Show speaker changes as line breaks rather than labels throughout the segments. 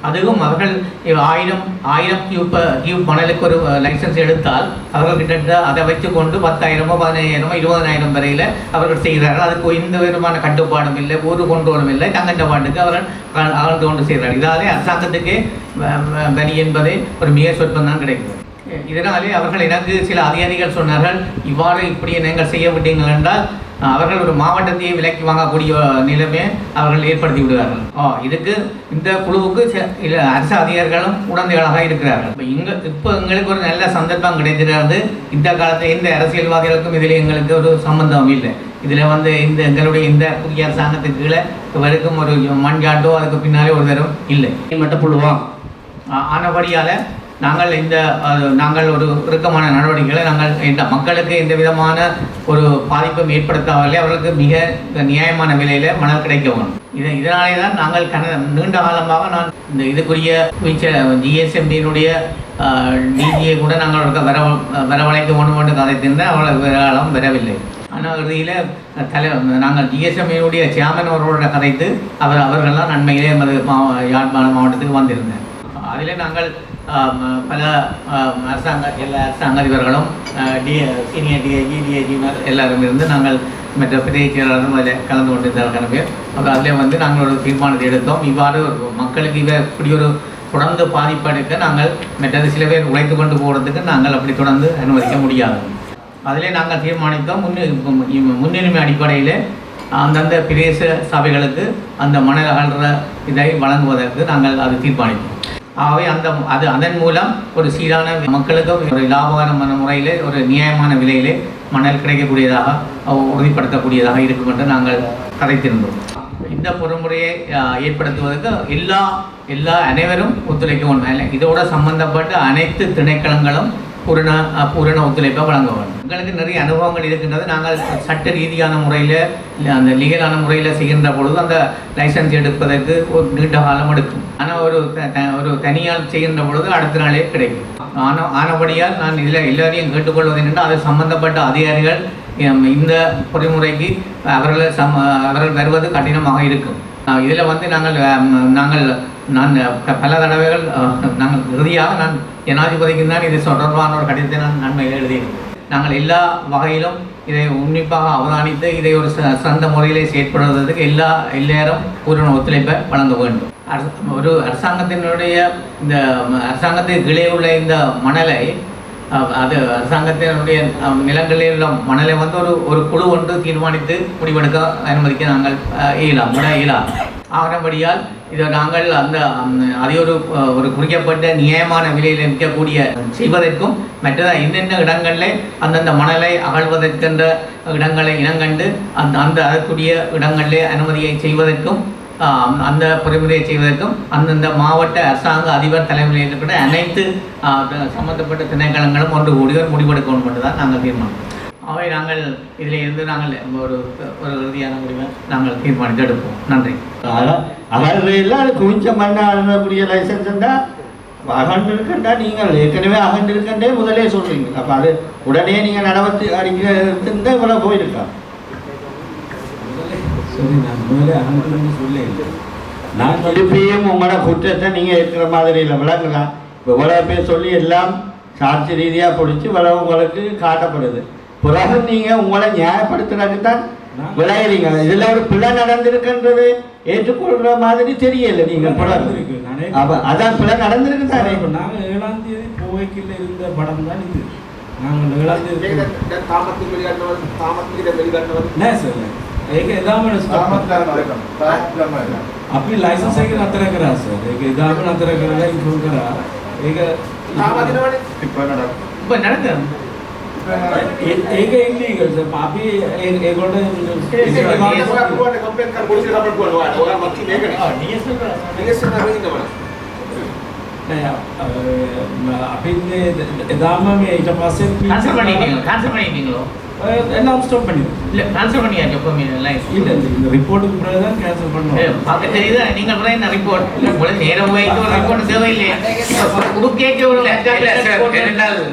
அதுவும் அவர்கள் 1000 கியூப் மணலுக்கு ஒரு லைசன்ஸ் எடுத்தால் அவர்கள் கிட்டத்தட்ட அதை வைத்துக்கொண்டு 10,000 15,000 20,000 வரையில் அவர்கள் செய்கிறார்கள். அதுக்கு எந்த விதமான கட்டுப்பாடும் இல்லை, ஒரு கொண்டோடும் இல்லை, தங்கண்ட பாட்டுக்கு அவர்கள் அகழ்ந்து கொண்டு செய்கிறார்கள். இதாலே அரசாங்கத்துக்கு வரி என்பதே ஒரு மிக சொற்பம் தான் கிடைக்கும். இதனாலே அவர்கள் எனக்கு சில அதிகாரிகள் சொன்னார்கள், இவ்வாறு இப்படி நீங்கள் செய்ய விட்டீங்கள் என்றால் அவர்கள் ஒரு மாவட்டத்தையே விலைக்கு வாங்கக்கூடிய நிலைமையை அவர்கள் ஏற்படுத்தி விடுவார்கள். இதுக்கு இந்த குழுவுக்கு அரசு அதிகாரிகளும் உடந்தைகளாக இருக்கிறார்கள். இப்போ எங்களுக்கு ஒரு நல்ல சந்தர்ப்பம் கிடைத்திருக்கிறது. இந்த காலத்தில் எந்த அரசியல்வாதிகளுக்கும் இதில் எங்களுக்கு ஒரு சம்பந்தம் இல்லை. இதில் எங்களுடைய இந்த புதிய அரசாங்கத்துக்கு கீழே வரைக்கும் ஒரு மண்காட்டோ அதுக்கு பின்னாலே ஒரு தரம் இல்லை மட்டும் புழுவோம். ஆனபடியால் நாங்கள் ஒரு இறுக்கமான நடவடிக்கைகளை இந்த மக்களுக்கு எந்த விதமான ஒரு பாதிப்பும் ஏற்படுத்தாமலே அவர்களுக்கு மிக நியாயமான விலையில் மணல் கிடைக்க வேணும். இதனாலே தான் நாங்கள் நீண்ட காலமாக நான் இந்த இதுக்குரிய ஜிஎஸ்எம்பியினுடைய டிஜியை கூட நாங்கள் வரவழைக்க வேணும் என்று கதைத்திருந்தேன். அவ்வளோ காலம் வரவில்லை. ஆனால் இறுதியில் நாங்கள் ஜிஎஸ்எம்பியினுடைய சேர்மன் அவர்களோட கதைத்து அவர்கள்லாம் நன்மையிலே யாழ்ப்பாணம் மாவட்டத்துக்கு வந்திருந்தேன். அதில் நாங்கள் பல எல்லா அரசாங்க அதிபர்களும் சீனியர் டிஐஜி டிஐஜிமார் எல்லாரும் இருந்து நாங்கள் மற்ற பிரதேச செயலாளரும் அதில் கலந்து கொண்டிருந்தார்கள் பேர். அப்போ அதில் நாங்கள் ஒரு தீர்மானத்தை எடுத்தோம். இவ்வாறு மக்களுக்கு இப்படி ஒரு தொடர்ந்து பாதிப்பு எடுக்க நாங்கள் மற்றது சில பேர் உழைத்து கொண்டு போகிறதுக்கு நாங்கள் அப்படி தொடர்ந்து அனுமதிக்க முடியாது. அதிலே நாங்கள் தீர்மானித்தோம், முன்னுரிமை அடிப்படையில் அந்தந்த பிரதேச சபைகளுக்கு அந்த மணல் அகழ்ற இதை வழங்குவதற்கு நாங்கள் அது தீர்மானித்தோம். ஆகவே அதன் மூலம் ஒரு சீரான மக்களுக்கும் ஒரு லாபகரமான முறையில் ஒரு நியாயமான விலையிலே மணல் கிடைக்கக்கூடியதாக உறுதிப்படுத்தக்கூடியதாக இருக்கும் என்று நாங்கள் கதைத்திருந்தோம். இந்த பொறுமுறையை ஏற்படுத்துவதற்கு அனைவரும் ஒத்துழைக்க வேண்டும். இதோட சம்பந்தப்பட்ட அனைத்து திணைக்களங்களும் பூரண ஒத்துழைப்பை வழங்க வேண்டும். எங்களுக்கு நிறைய அனுபவங்கள் இருக்கின்றது. நாங்கள் சட்ட ரீதியான முறையில் அந்த லீகலான முறையில் செய்கின்ற பொழுது அந்த லைசன்ஸ் எடுப்பதற்கு ஒரு நீண்ட காலம் எடுக்கும். ஆனால் ஒரு தனியால் செய்கின்ற பொழுது அடுத்த நாளே கிடைக்கும். ஆனபடியால் நான் இதில் எல்லாரையும் கேட்டுக்கொள்வது என்னென்னா, அது சம்பந்தப்பட்ட அதிகாரிகள் இந்த பொறிமுறைக்கு அவர்கள் வருவது கடினமாக இருக்கும். இதில் நான் பல தடவைகள் நாங்கள் இறுதியாக ஜனாதிபதிக்கு தான் இது தொடர்பான ஒரு கடிதத்தை நான் நன்மையில் எழுதினேன். நாங்கள் எல்லா வகையிலும் இதை உன்னிப்பாக அவதானித்து இதை ஒரு சிறந்த முறையிலே செயற்படுவதற்கு எல்லாரும் பூரண ஒத்துழைப்பை வழங்க வேண்டும். ஒரு அரசாங்கத்தினுடைய இந்த அரசாங்கத்துக்கு கீழே உள்ள இந்த மணலை அரசாங்கத்தினுடைய நிலங்களில் உள்ள மணலை ஒரு குழு ஒன்று தீர்மானித்து முடிவெடுக்க அனுமதிக்க நாங்கள் இயலாது. ஆகிறபடியால் இதை நாங்கள் அதை ஒரு குறிக்கப்பட்ட நியாயமான விலையில் விற்கக்கூடிய செய்வதற்கும் மற்றதாக என்னென்ன இடங்களில் அந்தந்த மணலை அகழ்வதற்கென்ற இடங்களை இனங்கண்டு அதற்குரிய இடங்களிலே அனுமதியை செய்வதற்கும் அந்த பொறிமுறையை செய்வதற்கும் அந்தந்த மாவட்ட அரசாங்க அதிபர் தலைமையில் இருக்கிற அனைத்து சம்பந்தப்பட்ட திணைக்களங்களும் ஒன்று கூடி முடிவெடுக்கணும் என்று தான் நாங்கள் தீர்மானம். அவை நாங்கள் இதில் இருந்து நாங்கள் ஒரு இறுதியான முடிவை நாங்கள் தீர்மானித்து எடுப்போம். நன்றி.
அகழ்றையில் கொஞ்சம் மண்ணை அகழக்கூடிய லைசன்ஸ் இருந்தால் அகண்டு இருக்கண்டா நீங்கள் ஏற்கனவே அகண்டு இருக்கண்டே முதலே சொல்கிறீங்க. அப்போ அது உடனே நீங்கள் நடவடிக்கை அடிக்கிறது இவ்வளோ போயிருக்கா?
சரி, நான் முதலே அகண்டுன்னு சொல்ல
நான் திருப்பியும் உங்களோட குற்றத்தை நீங்கள் இருக்கிற மாதிரி இல்லை விளங்கலாம். இப்போ இவ்வளோ பேர் சொல்லி எல்லாம் சாட்சி ரீதியாக பிடிச்சி இவ்வளோ உங்களுக்கு காட்டப்படுது. பிறகு நீங்கள் உங்களை நியாயப்படுத்துறதுக்கு தான் விளையாடுறீங்க. இதில் ஒரு பிள்ளை நடந்திருக்குன்றது ஏற்றுக்கொள்கிற மாதிரி தெரியல. நீங்கள் அதான் பிள்ளை நடந்திருக்கு தானே.
இப்போ நாங்கள் 7ஆம் தேதி போவைக்கில் இருந்த படம் தான் இது. நாங்கள் 7ஆம் தேதி अपनी लाइसेंस है कि नतर करा सर एक इदाम नतर करा है फोन करा एक एक इलीगल सर पापी एक और
कंप्लेंट कर पुलिस कंप्लेंट को होगा मक्खी लेकर डीएसएल ना रही ना
नहीं अपने इदाम में इटा पास
कैंसिल பண்ணிட்டீங்களோ
எல்லாம் ஸ்டாப் பண்ணிடுவோம்.
இல்லை ட்ரான்ஸ்ஃபர் பண்ணியாச்சு எப்பவுமே எல்லாம்
இல்லை இந்த ரிப்போர்ட்டுக்கு பிறகு தான் கேன்சல் பண்ணுவோம்.
பார்க்க தெரியுதா நீங்கள் கூட என்ன ரிப்போர்ட் உங்களுக்கு நேரம் போயிட்டு ஒரு ரிப்போர்ட் தேவையில்லையே குடுக்கேக்க ஒரு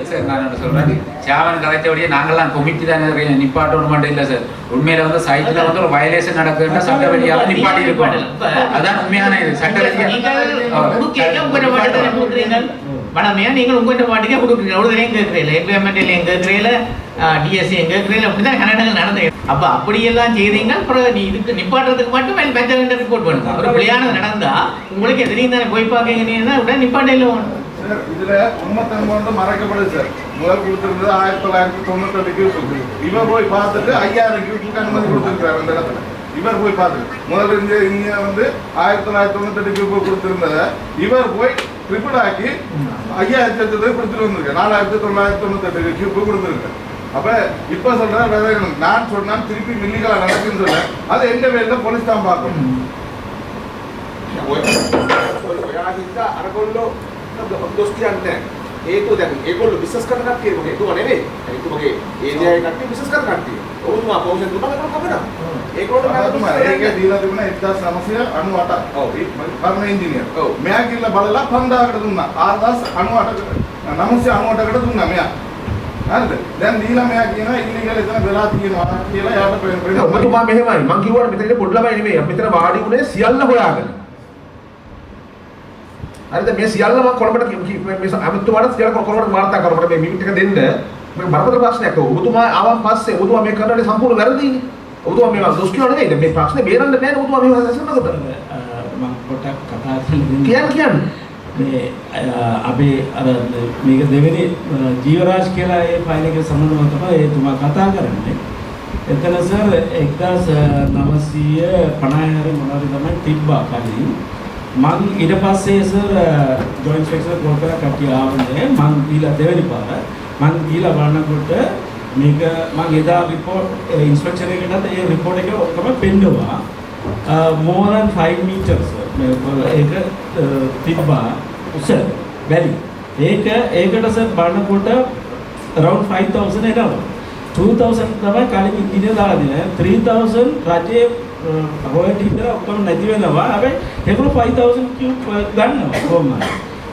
சார் நான் என்ன சொல்றேன், சேவன் கதைச்சபடியே நாங்கள்லாம் கொமிட்டி தான் நிப்பாட்டணும் மட்டும் இல்லை சார். உண்மையில வந்து சைட்ல வந்து ஒரு வயலேஷன் நடக்குதுன்னா சட்ட வழியாக நிப்பாட்டி இருப்பாங்க. அதான் உண்மையான இது சட்ட
வழியாக வளமையா நீங்கள் உங்கள்கிட்ட பாட்டுக்கே கொடுக்குறீங்க. ஒருத்தரையும் கேட்குறீங்களா, எம்பிஎம்எல்ஏலையும் கேட்குறீங்களா, டிஎஸ்சியும் கேட்குறீங்களா, அப்படி தான் கர்நாடகா நடந்தது. அப்போ அப்படியெல்லாம் செய்தீங்கன்னா அப்புறம் நீ இதுக்கு நிப்பாட்டுறதுக்கு மட்டும் பெஞ்ச ரிப்போர்ட் பண்ணுங்க. ஒரு பிள்ளையானது நடந்தா உங்களுக்கு தெரியும் தானே, போய் பார்க்கீங்கன்னா உடனே நிப்பாட்டையில்
சார் இதுல உண்மைத்தன்மை வந்து மறைக்கப்படுது சார். முதல் கொடுத்திருந்தது 1998 கியூபிக். இவர் போய் பார்த்துட்டு 5000 கியூபிக் அனுமதி கொடுத்திருக்காரு அந்த இடத்துல. இவர் போய் பார்த்துட்டு முதல்ல இங்க வந்து 1998 கியூபிக் கொடுத்திருந்ததை இவர் போய் ட்ரிபிள் ஆக்கி 5000 கொடுத்துட்டு வந்திருக்காரு. 4998 கியூபிக் கொடுத்துருக்காரு. அப்ப இப்ப சொல்றேன், நான் சொன்னா திருப்பி மில்லிகளா நடக்குன்னு சொல்றேன். அது எந்த வேலையில போலீஸ் தான் பார்க்கணும்.
දොස් කියන්නේ හේතුව දැන් ඒගොල්ලෝ බිස්නස් කරන කට්ටිය මොකද හේතුව නෙවෙයි. හේතුවගේ ඒජයි කට්ටිය බිස්නස් කරන කට්ටිය. ඔවුන්වා පෞෂන් දුන්නා කරන කමන. ඒගොල්ලෝ
ඒකේ දීලා තිබුණා 1998. ඔව්. පර්ම ඉංජිනේර්. ඔව්. මෙයා කියලා බලලා 5000කට දුන්නා. 998කට දුන්නා මෙයා. හරිද? දැන් දීලා මෙයා කියනවා ඉල්ලීගල් එතන වෙලා තියෙනවා කියලා යාට පේන.
ඔබතුමා මෙහෙමයි. මං කිව්වට මෙතන පොඩි ළමයි නෙමෙයි. මෙතන වාඩි වුණේ සියල්ල හොයාගෙන. හරිද? මේ සියල්ල මම කොළඹට මේ අමතුමාට සියල්ල කොළඹට වාර්තා කරනකොට මේ මීටින් එක දෙන්න මේ බරපතල ප්‍රශ්නයක්. ඔබතුමා ආවන් පස්සේ ඔබතුමා මේ කරන්නේ සම්පූර්ණ වැරදිනේ. ඔබතුමා මේවා දොස් කියනවා නෙවෙයි. මේ ප්‍රශ්නේ බේරන්න බෑ නේ ඔබතුමා මේවා හසන්නකොට.
මම පොඩ්ඩක් කතා කරන්න
කියන්නේ
මේ අපි අර මේක දෙවෙනි ජීවරාජ් කියලා ඒ ෆයිල් එකේ සම්බන්ධව තමයි එතුමා කතා කරන්නේ. එතන සර් 1950 හරි මොනවද තමයි තිබ්බා කලින්. මං ඊට පස්සේ සර් ජොයින්ට් සෙක්ෂන් කෝල් කරලා කට්ටිය ආවනේ. මං දීලා දෙවෙනි පාර මං දීලා බලනකොට මේක මං එදා රිපෝට් ඉන්ස්පෙක්ෂන් එකකට ඒ රිපෝට් එක ඔක්කොම පෙන්නුවා. more than 5 meters ඒක තිබ්බා උස වැලි. ඒකට සර් බලනකොට around 5000 එනවා. 2000 තමයි කලින් ඉන්ජිනියර් දාලා දෙන්නේ. 3000 රජයේ හොයටි ඉඳලා ඔක්කොම නැති වෙනවා. හැබැයි ඒගොල්ලෝ 5000 කියුබ් ගන්නවා කොහොමද?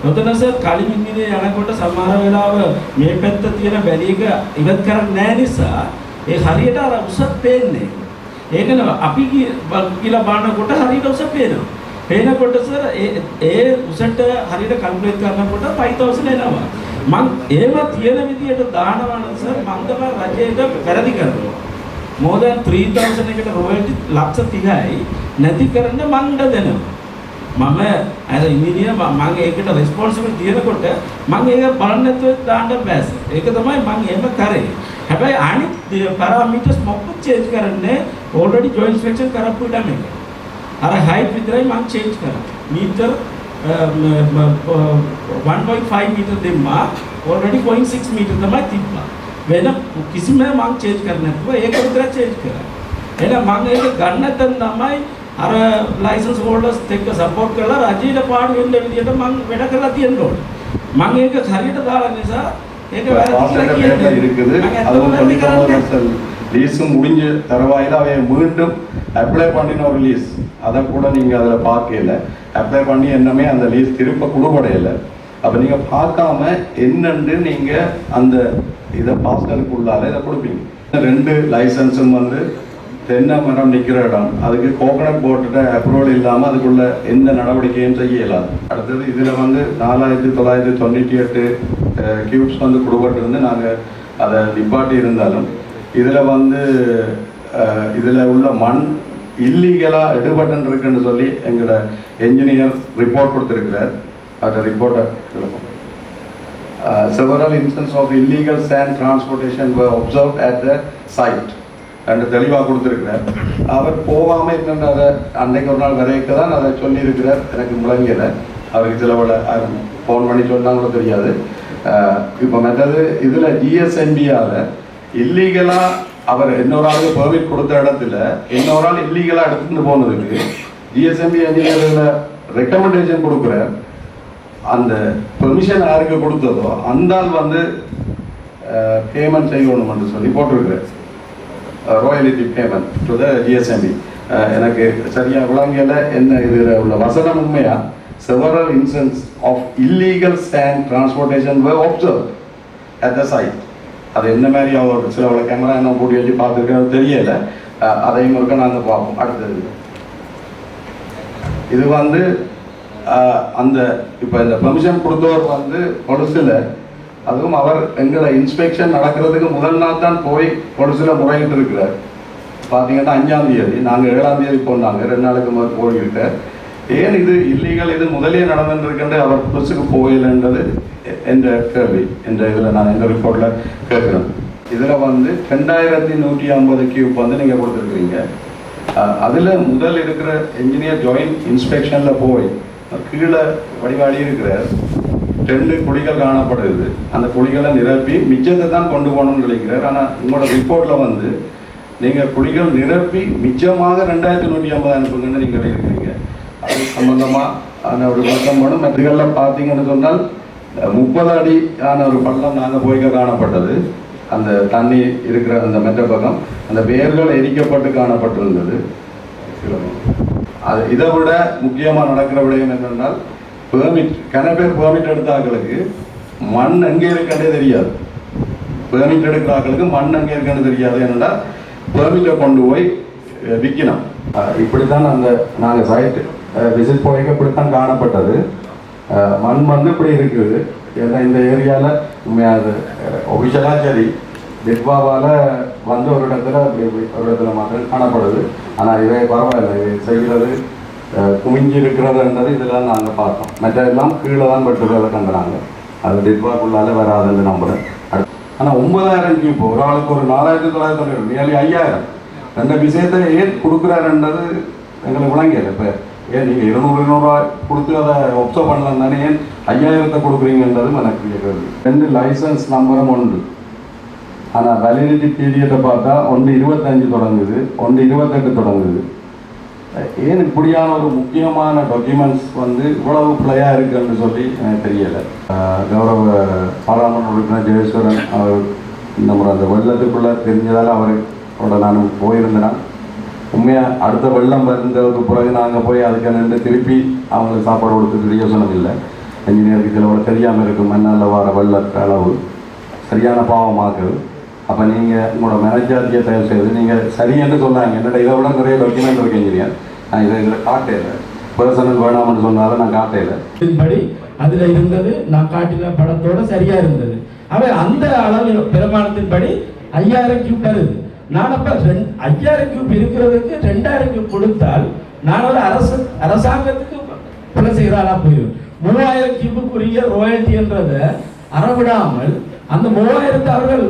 ඔතන සර් කලින් ඉන්ජිනියර් යනකොට සමහර වෙලාව මේ පැත්ත තියෙන වැලි එක ඉවත් කරන්නේ නැහැ නිසා ඒ හරියට අර උස පේන්නේ. ඒක නේ අපි කියලා බලනකොට හරියට උස පේනවා. පේනකොට සර් ඒ උසට හරියට කැල්කියුලේට් කරනකොට 5000 එනවා. මං ඒව තියෙන විදියට දානවා නම් සර් මං තමයි රජයට වැරදි කරනවා. more than 3000 එකට royalty ලක්ෂ 30යි නැති කරන්න මං දෙනවා. මම as a engineer මං ඒකට responsible තියෙනකොට මං ඒක බලන්න නැතුව දාන්න බෑ සර්. ඒක තමයි මං එහෙම කරේ. හැබැයි අනිත් parameters මොකක්ද change කරන්නේ already joint inspection කරපු ඉඩම එක. අර height විතරයි මං change කරා. meter 1.5 meter දෙම්මා already 0.6 meter තමයි තිබ්බා. වෙන කිසිම මං change කරන්නේ නැතුව ඒක විතර change කරා. එහෙනම් මං ඒක ගන්න නැත්නම් තමයි අර license holders එක්ක support කරලා රජයට පාඩු වෙන්න විදියට මං වැඩ කරලා තියෙන්න ඕනේ. මං ඒක හරියට දාලා නිසා ඒක
இருக்குது. அதுவும் பண்ணிக்கணும். லீஸும் முடிஞ்ச தருவாயில் அவை மீண்டும் அப்ளை பண்ணின ஒரு லீஸ் அதை கூட நீங்கள் அதில் பார்க்கல. அப்ளை பண்ணி என்னமே அந்த லீஸ் திருப்ப கொடுபடையில. அப்போ நீங்கள் பார்க்காம என்னென்று நீங்கள் அந்த இதை பாஸ்டருக்குள்ளால இதை கொடுப்பீங்க. 2 லைசன்ஸும் வந்து தென்னை மரம் நிற்கிற இடம், அதுக்கு கோகனட் போட்டுட்ட அப்ரூவல் இல்லாமல் அதுக்குள்ள எந்த நடவடிக்கையும் செய்ய இயலாது. அடுத்தது இதில் வந்து 4998 கியூப்ஸ் வந்து கொடுபட்டு நாங்கள் அதை நிப்பாட்டி இருந்தாலும் இதில் வந்து இதில் உள்ள மண் இல்லீகலாக எடுபட்டு இருக்குன்னு சொல்லி எங்களோட என்ஜினியர் ரிப்போர்ட் கொடுத்துருக்கிறார். அந்த ரிப்போர்ட்டை several instances of illegal sand transportation were observed at the site and தெளிவாக கொடுத்துருக்கிறார். அவர் போகாமல் இருக்கின்ற அதை அன்றைக்கு ஒரு நாள் வரைக்க தான் அதை சொல்லியிருக்கிறார். எனக்கு முழங்கியதை அவருக்கு சில ஃபோன் பண்ணி சொன்னாங்களோ தெரியாது. இப்போ மற்றது இதில் ஜிஎஸ்என்பியால் இல்லீகலாக அவர் இன்னொரு ஆளுக்கு பெர்மிட் கொடுத்த இடத்துல இன்னொரு ஆள் இல்லீகலாக எடுத்துகிட்டு போனதுக்கு ஜிஎஸ்எம்பி என்ஜினியரில் ரெக்கமெண்டேஷன் கொடுக்குறார். அந்த பெர்மிஷன் யாருக்கு கொடுத்ததோ அந்த ஆள் வந்து பேமெண்ட் செய்யணும்னு சொல்லி போட்டிருக்கிறார். Royalty payment to the GSMB. எனக்கு சரியாக விளங்கல என்ன இதில் உள்ள வசனம் உண்மையா several instances of illegal sand transportation were observed at the site. அது என்ன மாதிரி அவர் சில கேமரா என்ன போட்டு வச்சு பார்த்துருக்கோம் தெரியல. அதையும் இருக்க நாங்கள் பார்ப்போம். அடுத்தது இது வந்து அந்த இப்போ இந்த பெர்மிஷன் கொடுத்தவர் வந்து பொலிசில், அதுவும் அவர் எங்களை இன்ஸ்பெக்ஷன் நடக்கிறதுக்கு முதல் நாள் தான் போய் பொலிசில் முறையிட்டு இருக்கிறார். பார்த்தீங்கன்னா 5ஆம் தேதி, நாங்கள் 7ஆம் தேதி போனாங்க, 2 நாளுக்கு முதல் போயிருக்கார். ஏன் இது இல்லீகல், இது முதலே நடந்துருக்கின்ற அவர் பொலிசுக்கு போகலைன்றது என்ற கேள்வி என்ற இதில் நான் எந்த ரிப்போர்ட்டில் கேட்குறேன். இதில் வந்து 2150 கியூப் வந்து நீங்கள் கொடுத்துருக்குறீங்க. அதில் முதல் இருக்கிற என்ஜினியர் ஜாயின்ட் இன்ஸ்பெக்ஷனில் போய் கீழே வடிவாடி இருக்கிற 2 குழிகள் காணப்படுது. அந்த குழிகளை நிரப்பி மிச்சத்தை தான் கொண்டு போகணும்னு நினைக்கிறார். ஆனால் உங்களோட ரிப்போர்ட்டில் வந்து நீங்கள் குழிகள் நிரப்பி மிச்சமாக 2150 அனுப்புங்கன்னு நீங்கள் இருக்கிறீங்க. அது சம்பந்தமாக ஒரு பக்கம் போகணும். இதுகளில் பார்த்தீங்கன்னு சொன்னால் 30 அடி ஆன ஒரு பள்ளம் நாங்கள் போய்க்க காணப்பட்டது. அந்த தண்ணி இருக்கிற அந்த மெட்ட பக்கம் அந்த வேர்கள் எரிக்கப்பட்டு காணப்பட்டிருந்தது. அது இதை விட முக்கியமாக நடக்கிற விடயம் என்னென்னால் பெர்மிட், கன பேர் பெர்மிட் எடுத்தாக்களுக்கு மண் எங்கே இருக்குன்னே தெரியாது. பெர்மிட் எடுக்கிற ஆக்களுக்கு மண் எங்கே இருக்குன்னு தெரியாது. என்னென்னா பெர்மிட்டை கொண்டு போய் விற்கணும். இப்படித்தான் அந்த நாங்கள் சைட்டு விசிட் போய்க்க இப்படித்தான் காணப்பட்டது. மண் வந்து இப்படி இருக்குது. ஏன்னா இந்த ஏரியாவில் உண்மையாக ஒஃபிஷியலாக சரி டிட்வாவால் வந்து ஒரு இடத்துல மாத்திரம் காணப்படுது. ஆனால் இதை பரவாயில்லை, இதை செய்கிறது குமிஞ்சி இருக்கிறதுன்றது இதெல்லாம் நாங்கள் பார்த்தோம். மற்றெல்லாம் கீழே தான் பட்டுறதை கண்டுறாங்க. அது டிட்வாக்குள்ளால வராதுன்னு நம்புகிறேன். ஆனால் 9000 கியூப் ஒரு ஆளுக்கு ஒரு 4900 நியர்லி 5000 ரெண்டு விஷயத்தை ஏன் கொடுக்குறாருன்றது எங்களுக்கு விளங்கல. இப்போ ஏன் நீங்கள் 200 கொடுத்து அதை ஒப்சர்வ் பண்ணலாம் தானே, ஏன் 5000 கொடுக்குறீங்கன்றது எனக்கு கேட்குறது. 2 லைசன்ஸ் நம்பரும் உண்டு. ஆனால் வேலிடிட்டி பீரியடை பார்த்தா ஒன்று 25 தொடங்குது, ஒன்று 28 தொடங்குது. ஏன் இப்படியான ஒரு முக்கியமான டாக்குமெண்ட்ஸ் வந்து இவ்வளவு பிள்ளையாக இருக்குன்னு சொல்லி எனக்கு தெரியலை. கௌரவ பாராளுமன்ற உறுப்பினர் ஜெயேஸ்வரன் அவர் இந்த முறை அந்த வெள்ளத்துக்குள்ளே தெரிஞ்சதால் அவரோட நான் போயிருந்தேன். உண்மையாக அடுத்த வெள்ளம் வந்ததுக்கு பிறகு நாங்கள் போய் அதுக்கு நின்று திருப்பி அவங்களுக்கு சாப்பாடு கொடுத்துட்டு யோசனை இல்லை. என்ஜினியருக்கு சிலவோட தெரியாமல் இருக்கும் மண்ணால் வர வெள்ள அளவு சரியான பாவமாக்குது. அப்போ நீங்கள் உங்களோட மேனேஜர்கிட்ட தயவு செய்து நீங்கள் சரியென்று சொன்னாங்க. என்னோட இதை விட நிறைய டாக்குமெண்ட் இருக்கு இன்ஜினியர், நான் இதில் காட்டையில் பர்சனல் வேணாம்னு சொன்னாலும் நான் காட்டையில்
படி அதில் இருந்தது. நான் காட்டின படத்தோடு சரியாக இருந்தது. அவன் அந்த அளவு பெருமானத்தின்படி 5000 கியூப் வருது. நான் அப்போ 5000 கியூப் இருக்கிறதுக்கு 2000 கியூப் கொடுத்தால் நான் ஒரு அரசாங்கத்துக்கு பிள்ளை செய்கிறாளா போயிடும். 3000 கியூபுக்குரிய ரோயல்டி என்றதை அறவிடாமல் அந்த 3000 அவர்கள்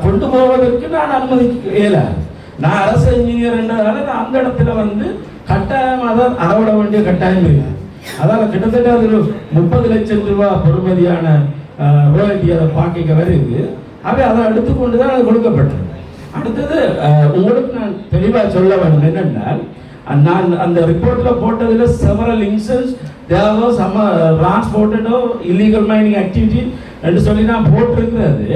கொண்டு போவதற்கு நான் அனுமதிக்க இயலாது. நான் அரசு இன்ஜினியர் என்றதால நான் அந்த இடத்துல வந்து கட்டாயம் அதை அறவிட வேண்டிய கட்டாயம் இருக்குது. அதால் கிட்டத்தட்ட அது 30 லட்சம் ரூபாய் பொறுமதியான ரோயல்டி அதை பாக்கிக்க வருது. அவை அதை எடுத்துக்கொண்டு தான் அது கொடுக்கப்பட்டது. அடுத்தது உங்களுக்கு நான் தெளிவாக சொல்ல வேண்டும் என்னென்னால், நான் அந்த ரிப்போர்ட்டில் போட்டதில் several instance there was some transported illegal mining activity என்று சொல்லி நான் போட்டிருக்கிறது.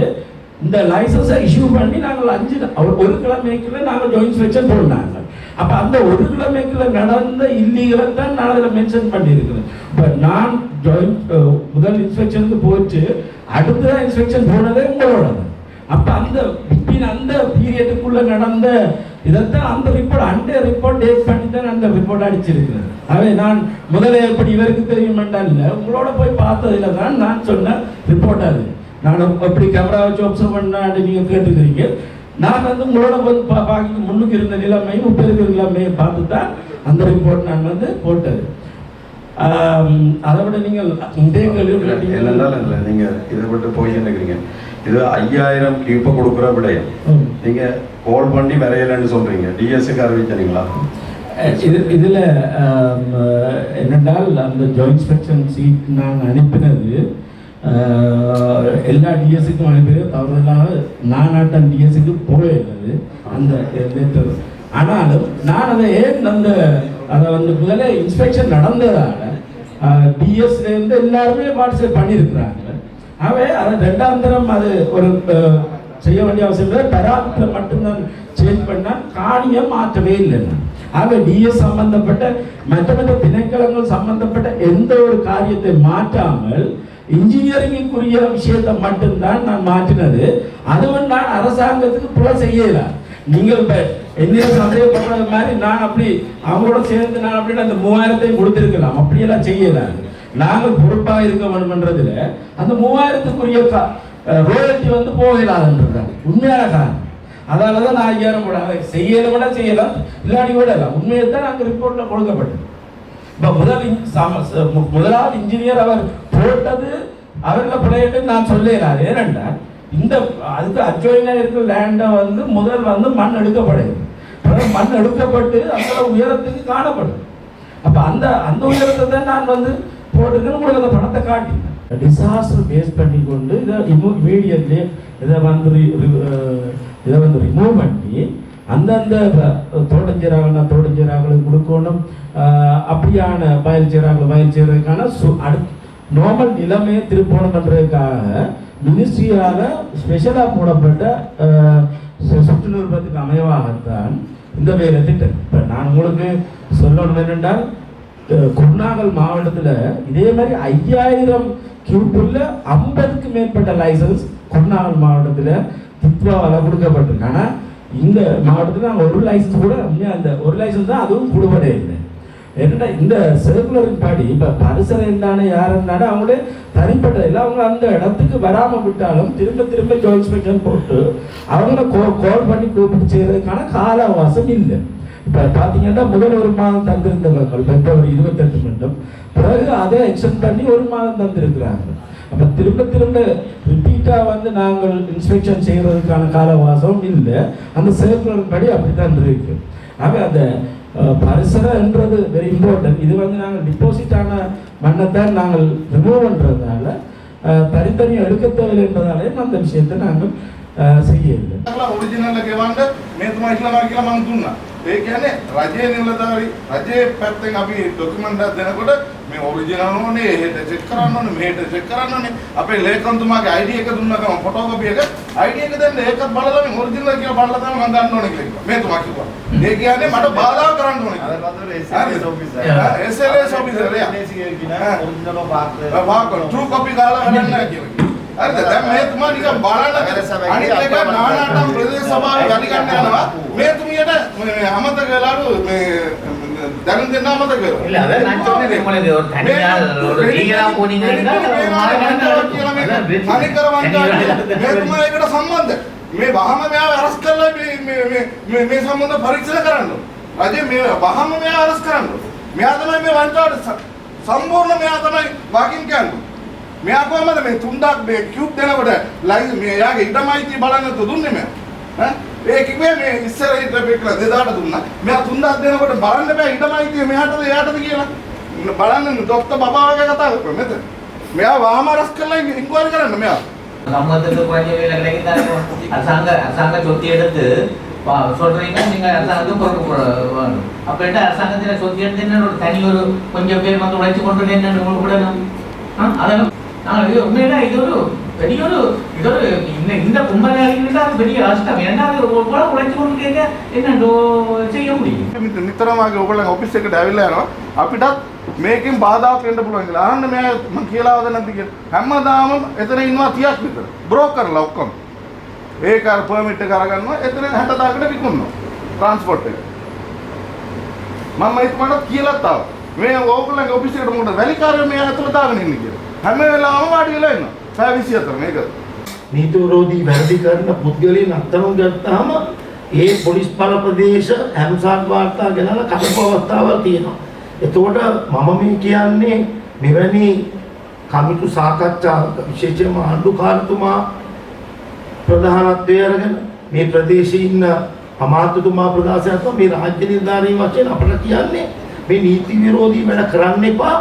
இந்த லைசன்ஸை இஷ்யூ பண்ணி நாங்கள் 1 கிழமைக்குள்ள நாங்கள் ஜாயின்ட் இன்ஸ்பெக்ஷன் போனாங்க. அப்போ அந்த 1 கிழமைக்குள்ள நடந்த இல்லீகலை தான் நான் அதில் மென்ஷன் பண்ணியிருக்கிறேன். பட் நான் முதல் இன்ஸ்பெக்ஷனுக்கு போயிட்டு அடுத்த இன்ஸ்பெக்ஷன் போனதே உங்களோட. அப்போ அந்த பீரியடுக்குள்ள நடந்த இதைத்தான் அந்த ரிப்போர்ட் டேட் பண்ணி தான் அந்த ரிப்போர்ட் அடிச்சிருக்கிறேன். அவை நான் முதல்ல எப்படி இவருக்கு தெரியுமெண்டா இல்லை, உங்களோட போய் பார்த்ததில் தான் நான் சொன்ன ரிப்போர்ட். அது நான் எப்படி கேமரா வச்சு ஒப்சர்வ் பண்ணான்னு நீங்கள் கேட்டுக்கிறீங்க. நான் வந்து உங்களோட வந்து பார்க்க முன்னுக்கு இருந்த நிலைமையும் இப்போ இருக்கிற நிலைமையும் பார்த்து தான் அந்த ரிப்போர்ட் நான் வந்து போட்டது. அதை விட நீங்கள் இதே
என்னென்னாலும் இல்லை, நீங்கள் இதை விட்டு போய் நினைக்கிறீங்க. இது 5000 கியூப்பை கொடுக்குற விடயம் நீங்கள் கால் பண்ணி வரையலைன்னு சொல்கிறீங்க. டிஎஸ்க்கு அறிவிச்சீங்களா?
இதில் என்னென்றால் அந்த ஜாயின்ட் இன்ஸ்பெக்ஷன் சீட் நான் அனுப்பினது எல்லா டிஎஸ்சிக்கும் அனுப்பினது தவறுதலாக நானாட்டம் டிஎஸ்சிக்கு போயிருந்தது அந்த லெட்டர். ஆனாலும் நான் அதை ஏன் அதை வந்து முதல்ல இன்ஸ்பெக்ஷன் நடந்ததால் டிஎஸ்லேருந்து எல்லாருமே பார்ட்டிசிபேட் பண்ணியிருக்கிறாங்க. அவை அதை 2ஆம் தரம் அது ஒரு செய்ய வேண்டிய அவசியம் இல்லை. பெராமீட்டர் மட்டும்தான் சேஞ்ச் பண்ணால் காணியை மாற்றவே இல்லைன்னா. ஆக டிஎஸ் சம்பந்தப்பட்ட மற்ற திணைக்களங்கள் சம்பந்தப்பட்ட எந்த ஒரு காரியத்தை மாற்றாமல் இன்ஜினியரிங்குரிய விஷயத்தை மட்டும்தான் நான் மாற்றினது. அதுவும் நான் அரசாங்கத்துக்கு புல செய்யல. நீங்கள் இப்போ என்ன சந்தேகப்படுறது மாதிரி நான் அப்படி அவங்களோட சேர்ந்து நான் அப்படின்னு அந்த 3000 கொடுத்துருக்கலாம். அப்படியெல்லாம் செய்யலாம். நாங்கள் பொறுப்பாக இருக்க வேண்டும்ன்றதுல அந்த 3000க்குரிய ரோயல்ட்டி வந்து போகலாதுன்றாங்க உண்மையான காரணம். அதனால தான் நான் 5000 கூட செய்யலை விட செய்யலாம், இல்லாடி விடலாம். உண்மையை தான் நாங்கள் ரிப்போர்ட்டில் கொடுக்கப்பட்டது. இப்போ முதலாவது இன்ஜினியர் அவர் போட்டது அவர்கள் பிள்ளைகிட்ட நான் சொல்லலாம். ஏனென்றால் இந்த அதுக்கு அட்ஜாயினாக இருக்கிற லேண்டை வந்து முதல் வந்து மண் எடுக்கப்படுது. மண் எடுக்கப்பட்டு அந்த உயரத்துக்கு காணப்படும். அப்போ அந்த அந்த உயரத்தை தான் நான் வந்து போட்டுக்கணும். உங்களுக்கு அந்த பணத்தை காட்டி டிசாஸ்டர் பேஸ் பண்ணி கொண்டு இதை இமீடியட்லி இதை வந்து ரிமூவ் பண்ணி அந்தந்த தோட்டஞ்சீராங்களுக்கு கொடுக்கணும். அப்படியான வயல் செய்கிறதுக்கான நார்மல் நிலைமையை திருப்பணும் பண்ணுறதுக்காக மினிஸ்ட்ரியால் ஸ்பெஷலாக போடப்பட்ட சுற்றுநிறுவனத்துக்கு அமைவாகத்தான் இந்த வேலை திட்டம். இப்போ நான் உங்களுக்கு சொல்லணும் என்னென்றால் குருநாகல் மாவட்டத்தில் இதே மாதிரி 5000 கியூப்புள்ள 50க்கு மேற்பட்ட லைசன்ஸ் குருநாகல் மாவட்டத்தில் தித்வாவால் கொடுக்கப்பட்டிருக்கு. ஆனால் இந்த மாவட்டத்தில் நாங்கள் ஒரு லைசன்ஸ் கூட அந்த ஒரு லைசன்ஸ் தான் அதுவும் கொடுபடே இல்லை. என்னடா இந்த சர்க்குலரின் படி இப்போ பரிசர இருந்தானே யார் இருந்தானே அவங்களே தனிப்பட்ட இல்லை. அவங்க அந்த இடத்துக்கு வராமல் விட்டாலும் திரும்ப ஜாயிண்ட் இன்ஸ்பெக்ஷன் போட்டு அவங்கள கால் பண்ணி கூப்பிட்டு செய்கிறதுக்கான கால அவகாசம் இல்லை. இப்போ பார்த்தீங்கன்னா முதல் 1 மாதம் தந்திருந்தவர்கள் பிப்ரவரி 28 மட்டும், பிறகு அதை எக்ஸ்டெண்ட் பண்ணி 1 மாதம் தந்திருக்கிறாங்க. அப்போ திரும்ப ரிப்பீட்டாக வந்து நாங்கள் இன்ஸ்பெக்ஷன் செய்கிறதுக்கான கால அவகாசம் இல்லை. அந்த சர்க்குலர் படி அப்படி தான் இருக்கு. ஆக அந்த பரிசரன்றது வெரி இம்பார்ட்டன்ட். இது வந்து நாங்கள் டிபாசிட்டான மண்ணை தான் நாங்கள் ரிமூவ் பண்ணுறதுனால தனித்தனியாக எடுக்க தேவையில்லைன்றதாலே அந்த விஷயத்தை நாங்கள் செய்யலை.
ඔරිජිනල් එක ගෙවන්න මේ තුමා ඉස්ලාම කියලා මම දුන්නා. ඒ කියන්නේ රජයේ නිලධාරි රජයේ පැත්තෙන් අපි ડોකියුමන්ට් එකක් දෙනකොට මේ ඔරිජිනල් ඕනේ, එහෙට චෙක් කරන්න ඕනේ, මෙහෙට චෙක් කරන්න ඕනේ. අපේ ලේකම්තුමාගේ ID එක දුන්නා ගමන් ෆොටෝකෝපි එක ID එක දෙන්න ඒකත් බලලා මේ ඔරිජිනල් කියලා බලලා තමයි මම ගන්න ඕනේ කියලා. මේ තුමා කිව්වා. ඒ කියන්නේ මට බාධා කරන්න ඕනේ. අර වතුර SLS ඔෆිසර්. SLS ඔෆිසර් යා. ඔරිජිනල් වාක් ට්‍රූ කොපි ගාලා වැඩක් නැහැ කියලා. හරිද? දැන් මේ තුමා නිකන් බලන්න අනිත් එක නානාටම් ප්‍රදේශ සභාවේ වැඩි ගන්න යනවා. මේ තුමියට අමතක වෙලාලු මේ දැනුම් දෙන්න අමතක වෙලා.
இல்ல அத நான் சொன்னேன் உங்களுக்கு ஒரு தனியா ஒரு லீகலா போனீங்கன்னா
මේ තුමා ඒකට සම්බන්ධ. මේ වහම මෙයාව අරස් කරලා මේ සම්බන්ධ පරීක්ෂණ කරන්න. රජේ මේ වහම මෙයාව අරස් කරන්න. මෙයා තමයි මේ වංචාවට සම්පූර්ණ මෙයා තමයි වාකින් කියන්නේ. මෙයා කොහමද මේ 3000ක් මේ කියුබ් දෙනකොට මේ යාගේ ඉඩමයිති බලන්න දුන්නේ මෙයා. ඈ ඒ කිව්වේ මේ ඉස්සර හිට පෙකලා 2000ට දුන්නා. මෙයා 3000ක් දෙනකොට බලන්න බෑ ඉඩමයිති මෙයාටද එයාටද කියලා. බලන්න ડોක්ටර් බබා වගේ කතා කරා මෙතන. මෙයා වාම රස් කරලා ඉන්ක්වයරි කරන්න මෙයා.
சம்பந்தத்துக்கு கொஞ்சம் வேலைகளை அரசாங்க சொத்தி எடுத்து சொல்றீங்க நீங்க அரசாங்கத்துக்கு பொறுப்பு வேணும். அப்ப என்ன அரசாங்கத்தில் சொத்தி எடுத்து என்ன ஒரு தனி ஒரு கொஞ்சம் பேர் வந்து உழைச்சு கொண்டு என்ன கூட அதெல்லாம் நாங்கள் உண்மையில இது ஒரு பெரிய ஒரு இந்த கும்பலாளிகள் அது பெரிய கஷ்டம். ஏன்னா அது கூட உழைச்சு கொண்டு கேட்க என்ன செய்ய முடியும்.
නිතරමගේ ඔයගොල්ලෝ ඔෆිස් එකට ඇවිල්ලා යනවා. අපිටත් මේකෙන් බාධාක් වෙන්න පුළුවන් කියලා. අහන්න මෙයා මම කියලාවද නැද්ද කියලා. හැමදාම එතන ඉන්නවා 30ක් විතර. බ්‍රෝකර්ලා ඔක්කොම. ඒක අර පර්මිට් එක අරගන්නවා. එතන 60000කට විකුණනවා. ට්‍රාන්ස්පෝර්ට් එක. මම ඒක මට කියලාත් ආවා. මේ ඕගොල්ලන්ගේ ඔෆිස් එකට මොකටද වැලිකාරයෝ මේ ඇතුළ දාගෙන ඉන්නේ කියලා. හැම වෙලාවම වාඩි වෙලා ඉන්නවා. පැය 24 මේක.
නීති විරෝධී වැරදි කරන පුද්ගලයන් අත්අඩංගුවට ගත්තාම ඒ පොලිස් බල ප්‍රදේශ හැම්සාත් වාර්තා ගෙනලා කඩපු අවස්ථාවල් තියෙනවා. එතකොට මම මේ කියන්නේ මෙවැනි කමිටු සාකච්ඡා විශේෂයෙන්ම ආණ්ඩුකාරතුමා ප්‍රධානත්වය අරගෙන මේ ප්‍රදේශයේ ඉන්න අමාත්‍යතුමා ප්‍රකාශයත් මේ රාජ්‍ය නිලධාරීන් වශයෙන් අපට කියන්නේ මේ නීති විරෝධී වැඩ කරන්න එපා.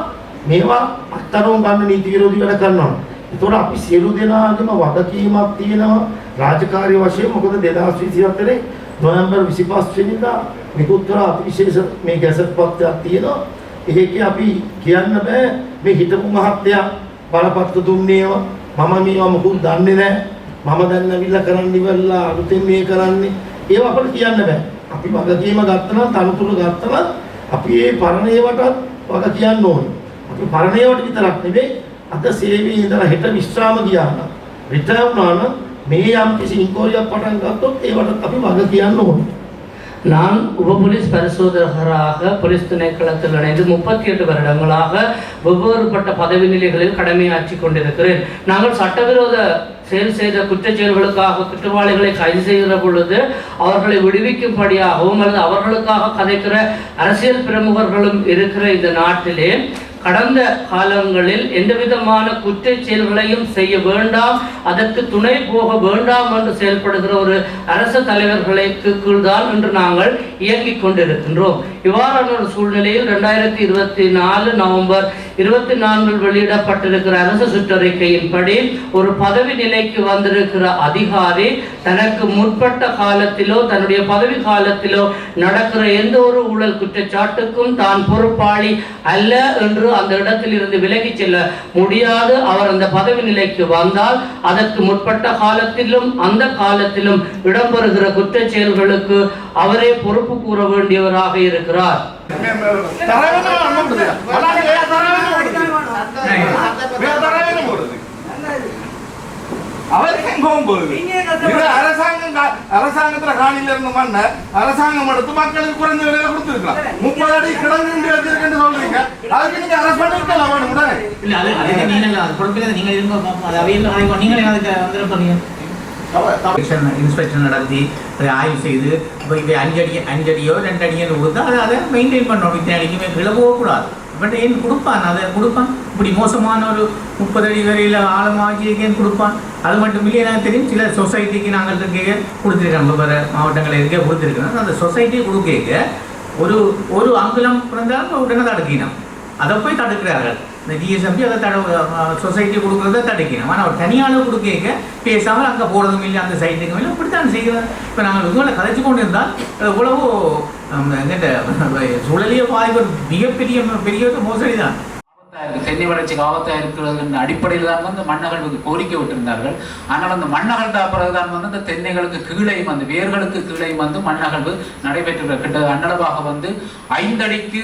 මේවා අත්තරම් ගන්න නීති විරෝධී වැඩ කරනවා. ඒතකොට අපි සියලු දෙනාගේම වගකීමක් තියෙනවා රාජකාරී වශයෙන්. මොකද 2024 නොවැම්බර් 25 වෙනිදා නිකුත් කළ අතිවිශේෂ මේ ගැසට් පත්‍රයක් තියෙනවා. ඒකේ අපි කියන්න බෑ මේ හිටපු මහත්තයා බලපත්‍ර දුන්නේව මම මේවා මොකුත් දන්නේ නැහැ. මම දැන් ඇවිල්ලා කරන්න ඉවරලා අලුතෙන් මේ කරන්නේ ඒව අපිට කියන්න බෑ. අපි වගකීම ගත්තා නම් තනතුරු ගත්තා නම් අපි ඒ පරණ ඒවටත් වග කියන්න ඕනේ. අපි පරණ ඒවට විතරක් නෙවෙයි අද සේවයේ ඉඳලා හෙට විශ්‍රාම ගියා නම් රිටයර් වුණා නම් මේ යම් කිසි ඉන්කෝරියක් පටන් ගත්තොත් ඒවට අපි වග කියන්න ඕනේ.
நான் உப போலீஸ் பரிசோதகராக போலீஸ் திணைக்களத்தில் இணைந்து 38 வருடங்களாக வெவ்வேறுபட்ட பதவி நிலைகளில் கடமையாற்றி கொண்டிருக்கிறேன். நாங்கள் சட்டவிரோத செயல் செய்த குற்றச் செயல்களுக்காக குற்றவாளிகளை கைது செய்கிற பொழுது அவர்களை விடுவிக்கும்படியாகவும் அல்லது அவர்களுக்காக கதைக்கிற அரசியல் பிரமுகர்களும் இருக்கிற இந்த நாட்டிலே கடந்த காலங்களில் எந்தவிதமான குற்றச் செயல்களையும் செய்ய வேண்டாம், அதற்கு துணை போக வேண்டாம் என்று செயல்படுகிற ஒரு அரசு தலைவர்களுக்கு கீழ்தான் இன்று நாங்கள் இயங்கிக் கொண்டிருக்கின்றோம். இவ்வாறான ஒரு சூழ்நிலையில் 2024 நவம்பர் 24 வெளியிடப்பட்டிருக்கிற அரசு சுற்றறிக்கையின்படி ஒரு பதவி நிலைக்கு வந்திருக்கிற அதிகாரி தனக்கு முற்பட்ட காலத்திலோ தன்னுடைய பதவி காலத்திலோ நடக்கிற எந்த ஒரு ஊழல் குற்றச்சாட்டுக்கும் தான் பொறுப்பாளி அல்ல என்று அந்த இடத்தில் இருந்து விலகி செல்ல முடியாது. அவர் அந்த பதவி நிலைக்கு வந்தால் அதற்கு முற்பட்ட காலத்திலும் அந்த காலத்திலும் இடம்பெறுகிற குற்றச் செயல்களுக்கு அவரே பொறுப்பு கூற வேண்டியவராக இருக்கிறார்.
அரசாங்கத்துல காணியில இருந்த மண்ண அரசாங்கம் எடுத்து மக்களுக்கு குறைஞ்ச விலையில கொடுத்துருக்கலாம். 30 அடி கிடங்கு வச்சிருக்கேன்னு சொல்றீங்க, அதுக்கு நீங்க அரசு பண்ணிருக்கலாம்.
இல்ல அது நீங்க பொறுப்பில் நீங்க இருங்க, நீங்களே அதுக்கு வந்துருப்பீங்க. இன்ஸ்பெக்ஷன் நடத்தி அதை ஆய்வு செய்து இப்போ இவை 5 அடியோ 2 அடியோ கொடுத்தா அதை மெயின்டைன் பண்ணணும். இத்தனை அடிக்குமே கீழே போகக்கூடாது. பட் ஏன் கொடுப்பான், அதை கொடுப்பான். இப்படி மோசமான ஒரு 30 அடி வரையில் ஆழமாக்கியேன்னு கொடுப்பான். அது மட்டும் இல்லை, எனக்கு தெரியும் சில சொசைட்டிக்கு நாங்கள் இருக்க கொடுத்துருக்கோம், வெவ்வேறு மாவட்டங்கள் இருக்க கொடுத்துருக்கோம். அந்த சொசைட்டி கொடுக்க ஒரு அங்குலம் பிறந்தாலும் உடனே தடுக்கினோம். அதை போய் தடுக்கிறார்கள். இந்த டிஎஸ்எம்பி அதை சொசைட்டி கொடுக்குறத தடுக்கணும். ஆனால் ஒரு தனியாளர் கொடுக்க பேசாமல் அங்கே போகிறதும் இல்லை, அந்த சைட்டுக்கும் இல்லை, இப்படித்தான் செய்கிறோம். இப்போ நாங்கள் இதுவரை கதைச்சு கொண்டு இருந்தால் இவ்வளவோ எங்கிட்ட சூழலிய பாதிப்பு பெரிய மோசடி தான்.
தென்னை வளர்ச்சிக்கு ஆபத்தாக இருக்கிறது அடிப்படையில் தான் வந்து மண்ணகர்களுக்கு கோரிக்கை விட்டிருந்தார்கள். ஆனால் அந்த மண்ணகழ்ந்த பிறகுதான் வந்து அந்த தென்னைகளுக்கு கீழையும் அந்த வேர்களுக்கு கீழையும் வந்து மண்ணகழ்வு நடைபெற்று கிட்ட அன்னளவாக வந்து 5 அடிக்கு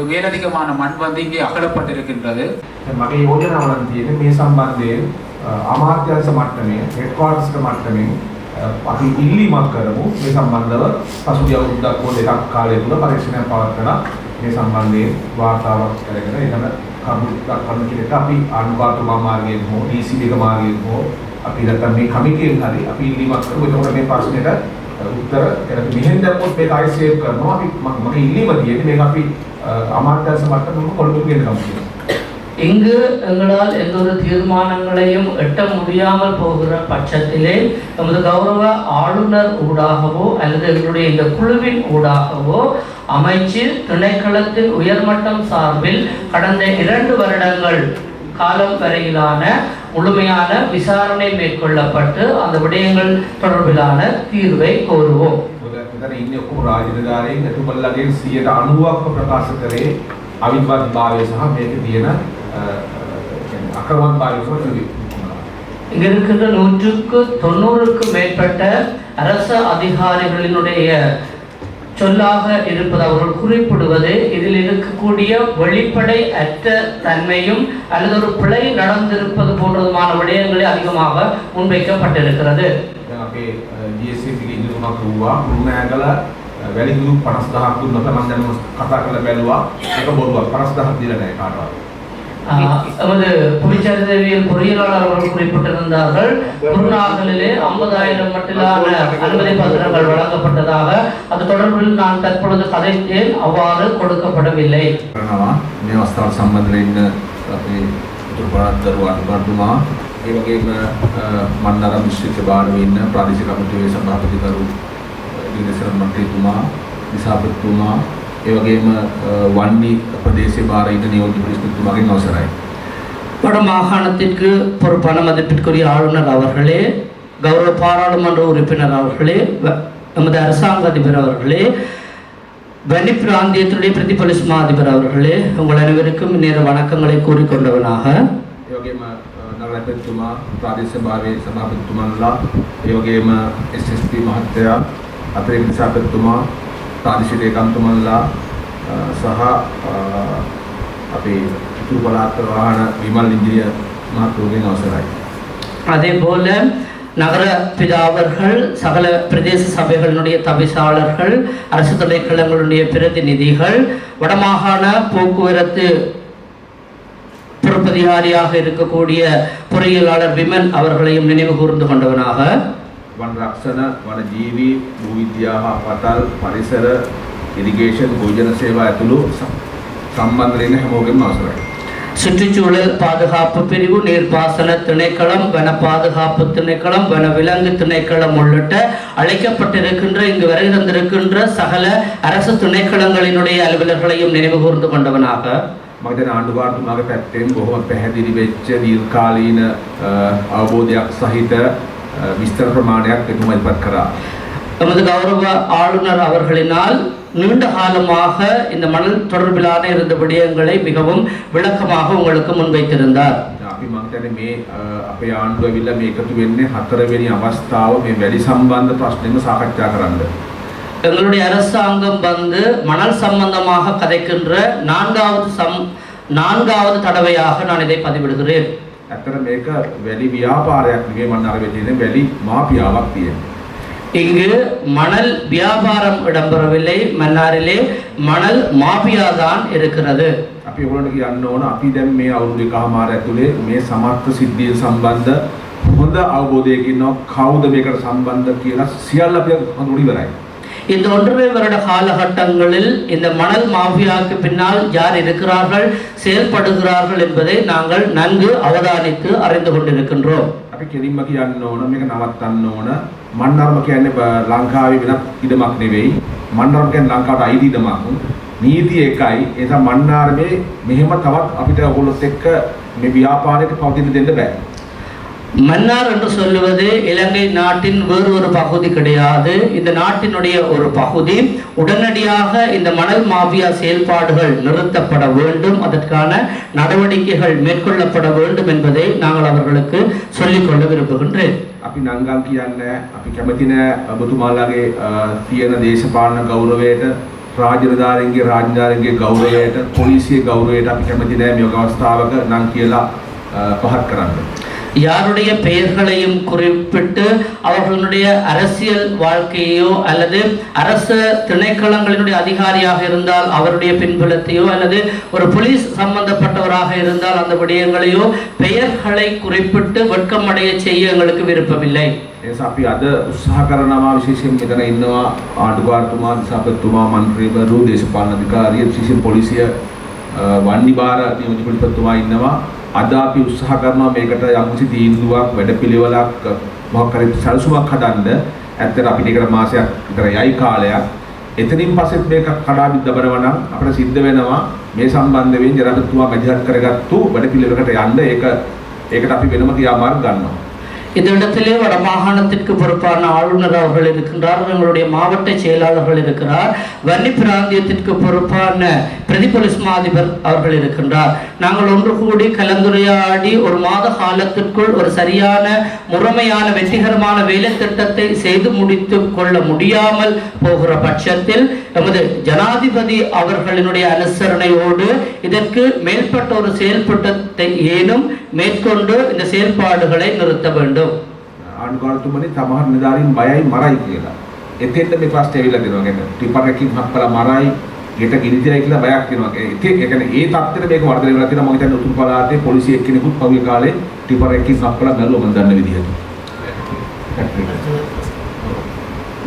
வேலதிகமான மண் வந்து இங்கே අகලපட்டிருக்கின்றது.
මගේ යෝජනාවලන් තියෙන්නේ මේ සම්බන්ධයෙන් අමාත්‍යාංශ මට්ටමේ හෙඩ්ක්වාටර්ස් මට්ටමින් අපි ඉල්ලීමක් කරමු. මේ සම්බන්ධව පසුගිය අවුරුද්දක් හෝ දෙකක් කාලය තුල පරීක්ෂණයක් පවත්වලා මේ සම්බන්ධයෙන් වාර්තාවක් කරගෙන එතන කමිටුවක් දක්වන්න කියලා අපි ආණ්ඩුකාරතුමා මාර්ගයෙන් හෝ DCB මාර්ගයෙන් හෝ අපි නැත්නම් මේ කමිටියෙන් හරි අපි ඉල්ලීමක් කරමු. එතකොට මේ ප්‍රශ්නෙට උත්තර எனக்கு මෙහෙන් දැම්මොත් මේක ආයි සේව් කරනවා. අපි මගේ ඉල්ලීම තියෙන්නේ මේක අපි අමාත්‍යාංශ මට්ටමක කොළඹ කියනවා.
இங்கு எங்களால் எந்த ஒரு தீர்மானங்களையும் எட்ட முடியாமல் போகிற பட்சத்திலே நமது கௌரவ ஆளுநர் ஊடாகவோ அல்லது எங்களுடைய இந்த குழுவின் ஊடாகவோ அமைச்சு திணைக்களத்தின் உயர்மட்டம் சார்பில் கடந்த 2 வருடங்கள் காலம் வரையிலான முழுமையான விசாரணை மேற்கொள்ளப்பட்டு அந்த விடயங்கள் தொடர்பிலான தீர்வை கோருவோம்.
මෙතන ඉන්නේ ඔක්කොම රාජධාරියෙන් එතුමල්ලාගේ 90%ක්ම ප්‍රකාශ කරේ අවිද්‍යාත්භාවය සහ මේකේ තියෙන අක්‍රමතාවය සමග
இங்க இருக்கிற 190க்கும் மேற்பட்ட அரசு அதிகாரிகளினுடைய சொல்லாக இருப்பது அவர்கள் குறிப்பிடுவது இதில் இருக்கக்கூடிய வெளிப்படை அற்ற தன்மையும் அல்லது ஒரு பிழை நடந்திருப்பது போன்றதுமான விடயங்களே அதிகமாக முன்வைக்கப்பட்டிருக்கிறது.
අපේ GSCB ගේ ඉදිරිපත් වුණා රුණෑගල වැලිගුරු 50000ක් දුන්නත මම දැන් කතා කරලා බැලුවා ඒක බොරුවක් 50000ක් දීලා නැහැ කාටවත්.
நமது புவிச்சரிதவியல் பொறியியலாளர் அவர்கள் குறிப்பிட்டிருந்தார்கள் குருநாகலிலே 50,000 மட்டிலான அனுமதி பத்திரங்கள் வழங்கப்பட்டதாக. அது தொடர்பில் நான் தற்பொழுது கதைத்தேன், அவ்வாறு கொடுக்கப்படவில்லை.
මේ අවස්ථාවට සම්බන්ධ වෙන්න අපේ උතුරුපළාත් දරුවා ඒ වගේම මන්නාරම් දිස්ත්‍රික්ක භාරව ඉන්න ප්‍රාදේශික කමිටුවේ සභාපතිවරු දිනසර් මන්ත්‍රීතුමා දිසාපතිතුමා ඒ වගේම වන්නි ප්‍රදේශයේ භාර ඉන්න නියෝජ්‍ය ප්‍රතිනිධිතුමාගෙන් අවසරයි.
வட மாகாணத்திற்கு பொறுப்பான மதிப்பிற்குரிய ஆளுநர் அவர்களே, கௌரவ பாராளுமன்ற உறுப்பினர் அவர்களே, நமது அரசாங்க அதிபர் அவர்களே, வன்னி பிராந்தியத்துடைய பிரதி போலீஸ் மா அதிபர் அவர்களே, உங்கள் அனைவருக்கும் நேர வணக்கங்களை கூறிக்கொண்டவனாக
වගේම නගරපතිතුමා ප්‍රාදේශීය භාවයේ සභාපතිතුමන්ලා ඒ වගේම SSP මහත්තයා අතිරේක දිසාපතිතුමා ප්‍රාදේශීය ලේකම්තුමන්ලා සහ අපේ උතුරු පළාත් වාහන විමල් ඉංජිනේර මහත්මයාගෙන් අවසරයි.
அதேபோல நகர பிதாவர்கள் சகல பிரதேச சபைகளினுடைய தவிசாளர்கள் அரசு திணைக்களங்களுடைய பிரதிநிதிகள் வடமாகாண போக்குவரத்து பொறுப்பதிகாரியாக இருக்கக்கூடிய பொறியியலாளர் விமன் அவர்களையும் நினைவு கூர்ந்து கொண்டவனாக
වන් රක්ෂණ වන ජීවී භූ විද්‍යාව පතල් පරිසර ඉරිගේෂන් භෝජන සේවා ඇතුළු සම්බන්ධ වෙන හැමෝගෙම අවසරයි.
சுற்றுச்சூழல் பாதுகாப்பு பிரிவு, நீர்ப்பாசன திணைக்களம், வன பாதுகாப்பு திணைக்களம், வன விலங்கு திணைக்களம் உள்ளிட்ட அழைக்கப்பட்டிருக்கின்ற இங்கு வருகை தந்திருக்கின்ற சகல அரசு திணைக்களங்களினுடைய அலுவலர்களையும் நினைவு கூர்ந்து கொண்டவனாக
මම ආණ්ඩුකාරතුමාගේ පැත්තෙන් බොහොම පැහැදිලි වෙච්ච දීර්ඝකාලීන අවබෝධයක් සහිත විස්තර ප්‍රමාණයක් එතුමා ඉදපත් කරා.
நமது கௌரவ ஆளுநர் அவர்களினால் நீண்ட காலமாக இந்த மணல் தொடர்பிலான இருந்த விடயங்களை மிகவும் விளக்கமாக உங்களுக்கு முன்வைத்திருந்தார்.
අපි මම කියන්නේ මේ අපේ ආණ්ඩුව ඇවිල්ලා මේ එකතු වෙන්නේ හතරවෙනි අවස්ථාව මේ වැඩි සම්බන්ධ ප්‍රශ්නෙම සාකච්ඡා කරන්න.
எங்களுடைய அரசாங்கம் வந்து மணல் சம்பந்தமாக கதைக்கின்ற நான்காவது தடவையாக நான் இதை பதிவிடுகிறேன்.
ඇත්තට මේක වැඩි ව්‍යාපාරයක් නෙවෙයි මම අර වෙන්නේ වැඩි මාෆියාවක් තියෙනවා.
இங்கு மணல் வியாபாரம் இடம்பெறவில்லை, மன்னாரிலே மணல் மாஃபியா தான் இருக்கிறது.
අපි ඔයගොල්ලන්ට කියන්න ඕන අපි දැන් මේ අවුරුදු එකමාර ඇතුලේ මේ සමර්ථ සිද්ධිය සම්බන්ධ හොඳ අවබෝධයකින් ඉන්නවා කවුද මේකට සම්බන්ධ කියලා සියල්ල අපි හඳුනන ඉවරයි.
இந்த 1.5 வருட காலகட்டங்களில் இந்த மணல் மாஃபியாவுக்கு பின்னால் யார் இருக்கிறார்கள், செயல்படுகிறார்கள் என்பதை நாங்கள் நன்கு அவதானித்து அறிந்து கொண்டிருக்கின்றோம்.
අපි කෙලින්ම කියන්න ඕන මේක නවත්තන්න ඕන. මන්නාරම කියන්නේ ලංකාවේ වෙනත් ඉඩමක් නෙවෙයි. මන්නාරම කියන්නේ ලංකාවට අයිති ඉඩමක්. නීතිය එකයි. ඒ නිසා මන්නාරමේ මෙහෙම තවත් අපිට ඔයගොල්ලොත් එක්ක මේ ව්‍යාපාරයට පවතින දෙන්න බෑ.
மன்னார் என்று சொல்லுவது இலங்கை நாட்டின் வேறு ஒரு பகுதி கிடையாது. இந்த நாட்டினுடைய ஒரு பகுதி. உடனடியாக இந்த மணல் மாஃபியா செயல்பாடுகள் நிறுத்தப்பட வேண்டும், அதற்கான நடவடிக்கைகள் மேற்கொள்ளப்பட வேண்டும் என்பதை நாங்கள் அவர்களுக்கு சொல்லிக்கொள்ள விரும்புகின்றேன்.
අපි නංගම් කියන්නේ අපි කැමති නෑ ඔබතුමාලාගේ තියෙන දේශපාලන ගෞරවයට, රාජධාරීන්ගේ ගෞරවයට, පොලිසියේ ගෞරවයට අපි කැමති නෑ මේ අවස්ථාවක නම් කියලා පහත් කරන්න.
யாருடைய பெயர்களையும் குறிப்பிட்டு அவர்களுடைய அரசியல் வாழ்க்கையோ அல்லது அரசு திணைக்களங்களினுடைய அதிகாரியாக இருந்தால் அவருடைய பின்புலத்தையோ அல்லது ஒரு போலீஸ் சம்பந்தப்பட்டவராக இருந்தால் அந்த விடயங்களையோ பெயர்களை குறிப்பிட்டு வெட்கமடைய செய்ய எங்களுக்கு விருப்பமில்லை.
එනිසා අපි අද උත්සාහ කරනවා විශේෂයෙන් මෙතන ඉන්නවා ආණ්ඩුකාරතුමා, දිසාපතිතුමා, මන්ත්‍රීවරු, දේශපාලන අධිකාරිය, විශේෂයෙන් පොලිසිය වන්නිබාර නියෝජ්‍ය පොලිස්පතිතුමා ඉන්නවා. අද අපි උත්සාහ කරනවා මේකට යම්කිසි තීන්දුවක් වැඩපිළිවෙලක් මොකක් හරි සැලසුමක් හදන්න. ඇත්තට අපිට ඒකට මාසයක් විතර යයි කාලයක්. එතනින් පස්සෙත් මේක කඩා බිඳවනවා නම් අපිට සිද්ධ වෙනවා මේ සම්බන්ධයෙන් ජනාධිපතිතුමා මැදිහත් කරගත්තු වැඩපිළිවෙලකට යන්න. ඒකට අපි වෙනම ක්‍රියාමාර්ග ගන්නවා.
இந்த இடத்திலே வடமாகாணத்திற்கு பொறுப்பான ஆளுநர் அவர்கள் இருக்கின்றார், எங்களுடைய மாவட்ட செயலாளர்கள் இருக்கிறார், வன்னி பிராந்தியத்திற்கு பொறுப்பான பிரதி போலீஸ் மாதிபர் அவர்கள் இருக்கின்றார். நாங்கள் ஒன்று கூடி கலந்துரையாடி ஒரு மாத காலத்திற்குள் ஒரு சரியான முறைமையான வெற்றிகரமான வேலை திட்டத்தை செய்து முடித்து கொள்ள முடியாமல் போகிற பட்சத்தில் எமது ஜனாதிபதி அவர்களினுடைய அனுசரணையோடு இதற்கு மேற்பட்ட ஒரு செயல்பட்டத்தை ஏனும் மேற்கொண்டு இந்த செயல்பாடுகளை நிறுத்த வேண்டும்.
ආණ්ඩුකාරතුමනි සමහර නිලධාරීන් බයයි මරයි කියලා. එතෙන්ද මේ ප්‍රශ්නේ ඇවිල්ලා දෙනවා. කියන්නේ ටිපරකින් හක්කලා මරයි, ගෙට ගිනිතිරයි කියලා බයක් වෙනවා. ඒ කියන්නේ ඒ තත්ත්වෙට මේක වර්ධනය වෙලා තියෙනවා. මම හිතන්නේ උතුරු පළාතේ පොලිසිය එක්කෙනෙකුත් පහුගිය කාලේ ටිපරකින් හක්කලා මැරුවා මම දන්න විදිහට.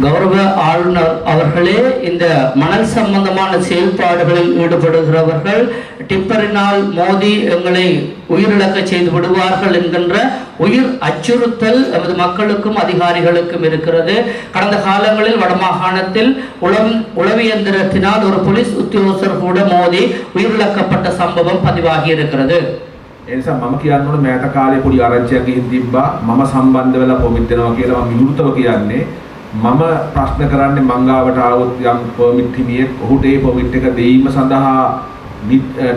கௌரவ ஆளுநர் அவர்களே, இந்த மணல் சம்பந்தமான செயல்பாடுகளில் ஈடுபடுகிறவர்கள் டிப்பரினால் மோதி எங்களை உயிரிழக்க செய்து விடுவார்கள் என்கின்ற உயிர் அச்சுறுத்தல் நமது மக்களுக்கும் அதிகாரிகளுக்கும் இருக்கிறது. கடந்த காலங்களில் வடமாகாணத்தில் உளவியந்திரத்தினால் ஒரு போலீஸ் உத்தியோகஸ்தர் கூட மோதி உயிரிழக்கப்பட்ட சம்பவம் பதிவாகி இருக்கிறது.
එනිසා මම කියන්න ඕන මෑත කාලේ පොඩි ආරංචියක් ගිහින් තිබ්බා මම සම්බන්ධ වෙලා පොමිට් වෙනවා කියලා මම විවෘතව කියන්නේ. මම ප්‍රශ්න කරන්නේ මංගාවට ආවොත් යම් පර්මිට් හිමියෙක් ඔහුට ඒ පර්මිට් එක දෙීම සඳහා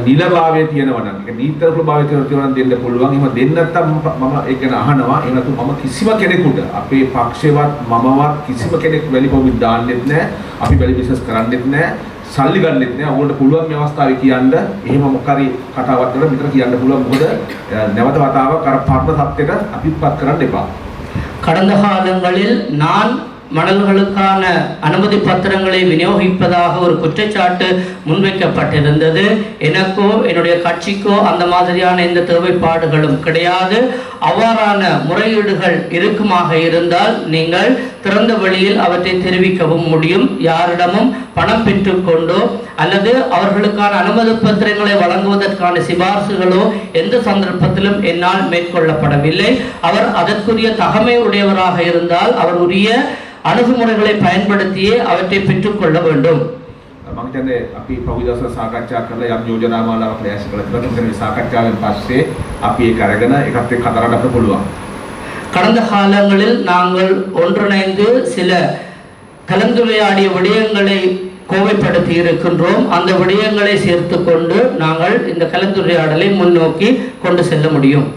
නිලභාවය තියෙනවා නම් ඒක නීතිගත භාවය තියෙනවා නම් දෙන්න පුළුවන්. එහෙම දෙන්න නැත්නම් මම ඒක ගැන අහනවා. එහෙම නැත්නම් මම කිසිම කෙනෙකුට අපේ පක්ෂේවත් මමවත් කිසිම කෙනෙක් වැලිපොමින් දාන්නෙත් නැහැ. අපි වැලි බිස්නස් කරන්නෙත් නැහැ. සල්ලි ගන්නෙත් නැහැ. ඔයගොල්ලෝ පුළුවන් මේ අවස්ථාවේ කියන්න එහෙම මොකක් හරි කතාවක් කරලා මෙතන කියන්න පුළුවන්. මොකද නැවත වතාවක් අර පරණ සත්‍යෙට අපිපත් කරන්න එපා.
கடந்த காலங்களில் நான் மணல்களுக்கான அனுமதி பத்திரங்களை விநியோகிப்பதாக ஒரு குற்றச்சாட்டு முன்வைக்கப்பட்டிருந்தது. எனக்கோ என்னுடைய கட்சிக்கோ அந்த மாதிரியான எந்த தேவைப்பாடுகளும் கிடையாது. அவ்வாறான முறையீடுகள் இருக்குமாக இருந்தால் நீங்கள் திறந்த வழியில் அவற்றை தெரிவிக்கவும் முடியும். யாரிடமும் பணம் பெற்றுக்கொண்டோ அல்லது அவர்களுக்கான அனுமதி பத்திரங்களை வழங்குவதற்கான சிபார்சுகளோ எந்த சந்தர்ப்பத்திலும் என்னால் மேற்கொள்ளப்படவில்லை. அவர் அதற்குரிய தகமை உடையவராக இருந்தால் அவர் உரிய அணுகுமுறைகளை பயன்படுத்தியே அவற்றை பெற்றுக்கொள்ள வேண்டும்.
මම හිතන්නේ අපි පහුගිය දවස්වල සාකච්ඡා කරලා යම් යෝජනා මාලාවක් ලෑස්ති කළා කියලා මම හිතන්නේ සාකච්ඡාවෙන් පස්සේ අපි ඒක අරගෙන එකත් එක්ක කතා කරන්න පුළුවන්.
கடந்த காலங்களில் நாங்கள் ஒன்றிணைந்து சில கலந்துரையாடிய விடயங்களை கோவைப்படுத்தி இருக்கின்றோம். அந்த விடயங்களை சேர்த்து கொண்டு நாங்கள் இந்த கலந்துரையாடலை முன்னோக்கி கொண்டு செல்ல முடியும்.